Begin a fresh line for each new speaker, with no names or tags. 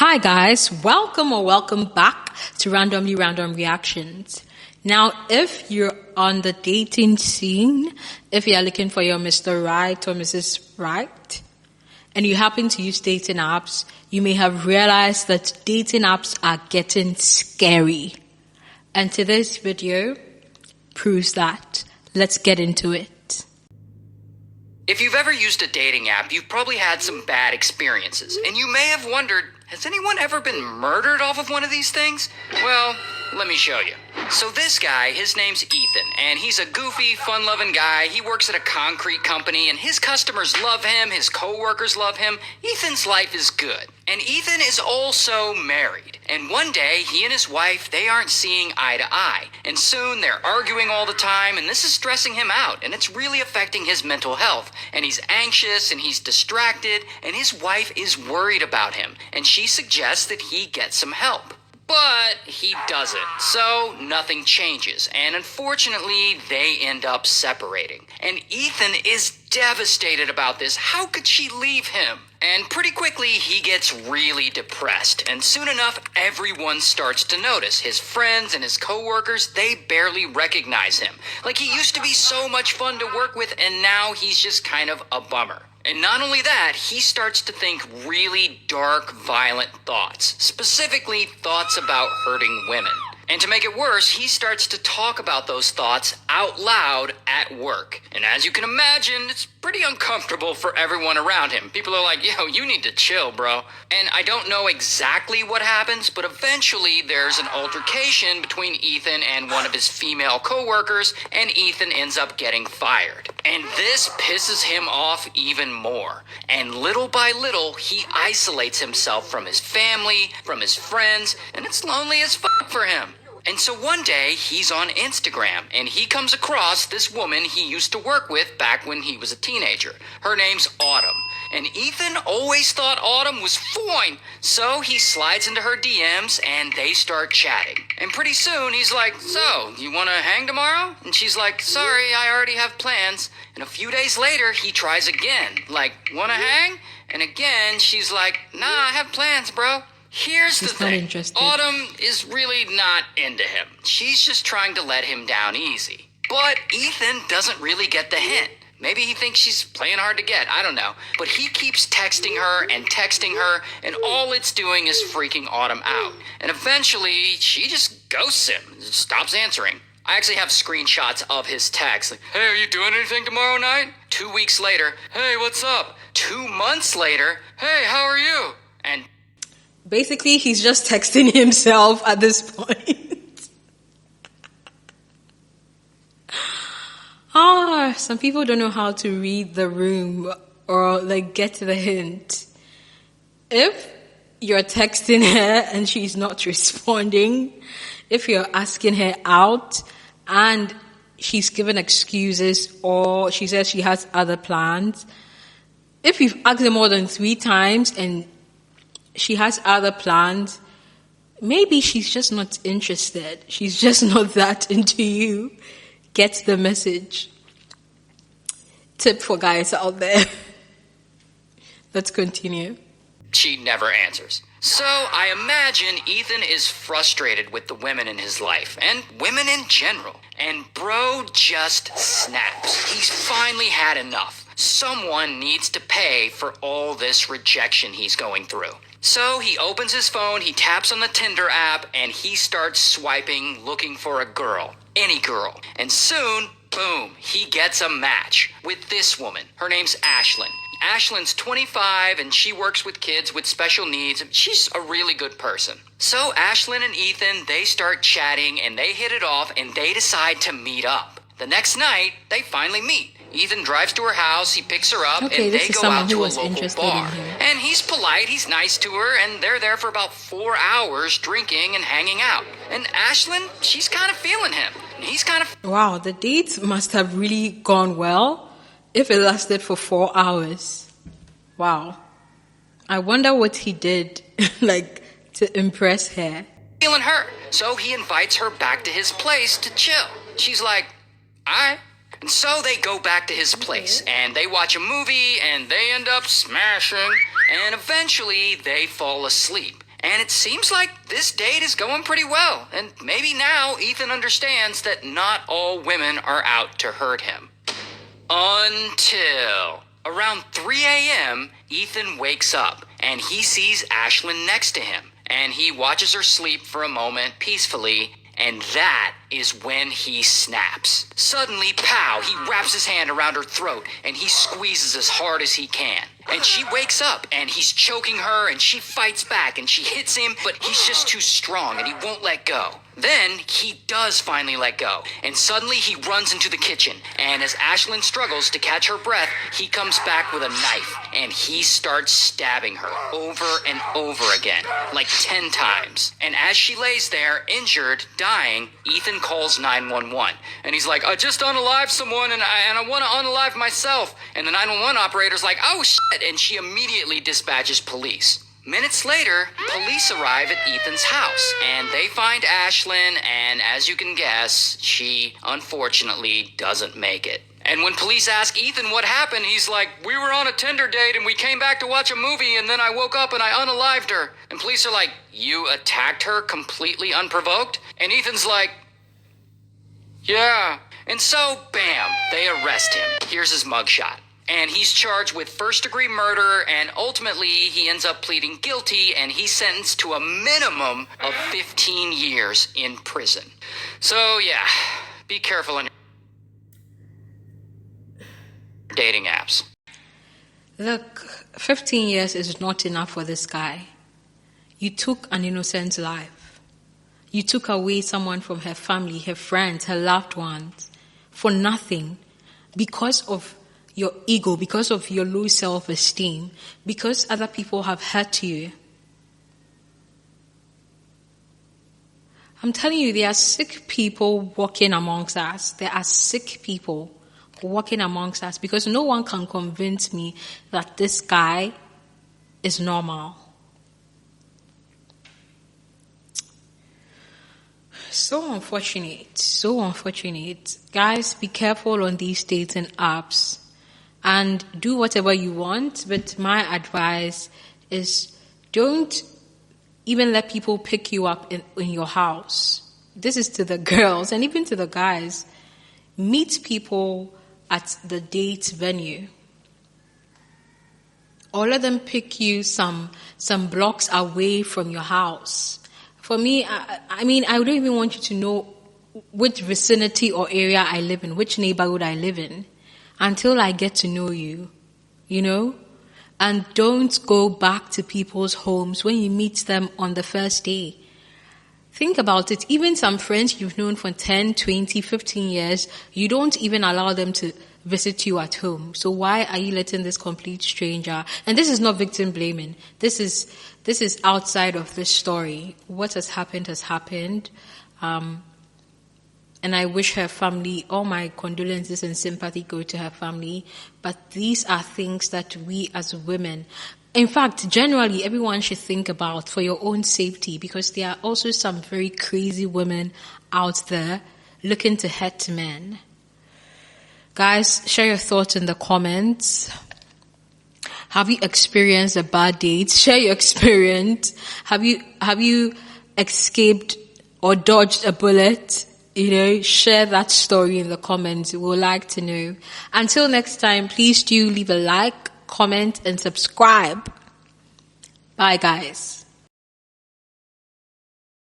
Hi guys, welcome back to Randomly Random Reactions. Now, if you're on the dating scene, if you're looking for your Mr. Right or Mrs. Right, and you happen to use dating apps, you may have realized that dating apps are getting scary. And today's video proves that. Let's get into it.
If you've ever used a dating app, you've probably had some bad experiences, and you may have wondered, has anyone ever been murdered off of one of these things? Well, let me show you. So this guy, his name's Ethan, and he's a goofy, fun-loving guy. He works at a concrete company, and his customers love him, his co-workers love him. Ethan's life is good. And Ethan is also married. And one day, he and his wife, they aren't seeing eye to eye. And soon, they're arguing all the time, and this is stressing him out, and it's really affecting his mental health. And he's anxious, and he's distracted, and his wife is worried about him, and she suggests that he get some help. But he doesn't, so nothing changes, and unfortunately, they end up separating. And Ethan is devastated about this. How could she leave him? And pretty quickly, he gets really depressed, and soon enough, everyone starts to notice. His friends and his co-workers, they barely recognize him. Like, he used to be so much fun to work with, and now he's just kind of a bummer. And not only that, he starts to think really dark, violent thoughts, specifically thoughts about hurting women. And to make it worse, he starts to talk about those thoughts out loud at work. And as you can imagine, it's pretty uncomfortable for everyone around him. People are like, yo, you need to chill, bro. And I don't know exactly what happens, but eventually there's an altercation between Ethan and one of his female co-workers, and Ethan ends up getting fired. And this pisses him off even more. And little by little, he isolates himself from his family, from his friends, and it's lonely as fuck for him. And so one day, he's on Instagram, and he comes across this woman he used to work with back when he was a teenager. Her name's Autumn. And Ethan always thought Autumn was fine. So he slides into her DMs, and they start chatting. And pretty soon, he's like, so, you want to hang tomorrow? And she's like, sorry, I already have plans. And a few days later, he tries again. Like, want to hang? And again, she's like, nah, I have plans, bro. Here's the thing, Autumn is really not into him. She's just trying to let him down easy. But Ethan doesn't really get the hint. Maybe he thinks she's playing hard to get, I don't know. But he keeps texting her, and all it's doing is freaking Autumn out. And eventually, she just ghosts him, stops answering. I actually have screenshots of his text. Like, hey, are you doing anything tomorrow night? 2 weeks later, hey, what's up? 2 months later, hey, how are you? And
basically, he's just texting himself at this point. Some people don't know how to read the room or get the hint. If you're texting her and she's not responding, if you're asking her out and she's given excuses or she says she has other plans, if you've asked her more than 3 times and she has other plans, maybe she's just not interested. She's just not that into you. Get the message. Tip for guys out there. Let's continue.
She never answers. So I imagine Ethan is frustrated with the women in his life, and women in general. And bro just snaps. He's finally had enough. Someone needs to pay for all this rejection he's going through. So he opens his phone, he taps on the Tinder app, and he starts swiping, looking for a girl. Any girl. And soon, boom, he gets a match with this woman. Her name's Ashlyn. Ashlyn's 25, and she works with kids with special needs. She's a really good person. So Ashlyn and Ethan, they start chatting, and they hit it off, and they decide to meet up. The next night, they finally meet. Ethan drives to her house, he picks her up, and they go out to a local bar. And he's polite, he's nice to her, and they're there for about 4 hours drinking and hanging out. And Ashlyn, she's kind of feeling him. And he's kind of...
Wow, the date must have really gone well if it lasted for 4 hours. Wow. I wonder what he did, to impress her.
Feeling her. So he invites her back to his place to chill. She's like, alright. And so they go back to his place, and they watch a movie, and they end up smashing, and eventually they fall asleep. And it seems like this date is going pretty well. And maybe now Ethan understands that not all women are out to hurt him. Until around 3 a.m., Ethan wakes up and he sees Ashlyn next to him. And he watches her sleep for a moment peacefully. And that is when he snaps. Suddenly, pow, he wraps his hand around her throat and he squeezes as hard as he can. And she wakes up and he's choking her and she fights back and she hits him, but he's just too strong and he won't let go. Then he does finally let go, and suddenly he runs into the kitchen, and as Ashlyn struggles to catch her breath, he comes back with a knife, and he starts stabbing her over and over again, like 10 times. And as she lays there, injured, dying, Ethan calls 911, and he's like, I just unalived someone, and I want to unalive myself. And the 911 operator's like, oh shit, and she immediately dispatches police. Minutes later, police arrive at Ethan's house, and they find Ashlyn, and as you can guess, she unfortunately doesn't make it. And when police ask Ethan what happened, he's like, we were on a Tinder date and we came back to watch a movie and then I woke up and I unalived her. And police are like, you attacked her completely unprovoked? And Ethan's like, yeah. And so, bam, they arrest him. Here's his mugshot. And he's charged with first-degree murder, and ultimately he ends up pleading guilty, and he's sentenced to a minimum of 15 years in prison. So, yeah, be careful on your dating apps.
Look, 15 years is not enough for this guy. You took an innocent life. You took away someone from her family, her friends, her loved ones, for nothing, because of your ego, because of your low self-esteem, because other people have hurt you. I'm telling you, there are sick people walking amongst us. There are sick people walking amongst us because no one can convince me that this guy is normal. So unfortunate, so unfortunate. Guys, be careful on these dating apps. And do whatever you want, but my advice is don't even let people pick you up in your house. This is to the girls and even to the guys. Meet people at the date venue. Or let them pick you some blocks away from your house. For me, I don't even want you to know which vicinity or area I live in, which neighborhood I live in, until I get to know you, you know? And don't go back to people's homes when you meet them on the first day. Think about it. Even some friends you've known for 10, 20, 15 years, you don't even allow them to visit you at home. So why are you letting this complete stranger? And this is not victim blaming. This is outside of this story. What has happened has happened. And I wish her family, all my condolences and sympathy go to her family. But these are things that we as women, in fact, generally everyone should think about for your own safety, because there are also some very crazy women out there looking to hurt men. Guys, share your thoughts in the comments. Have you experienced a bad date? Share your experience. Have you escaped or dodged a bullet? You know, share that story in the comments. We would like to know. Until next time, please do leave a like, comment, and subscribe. Bye, guys.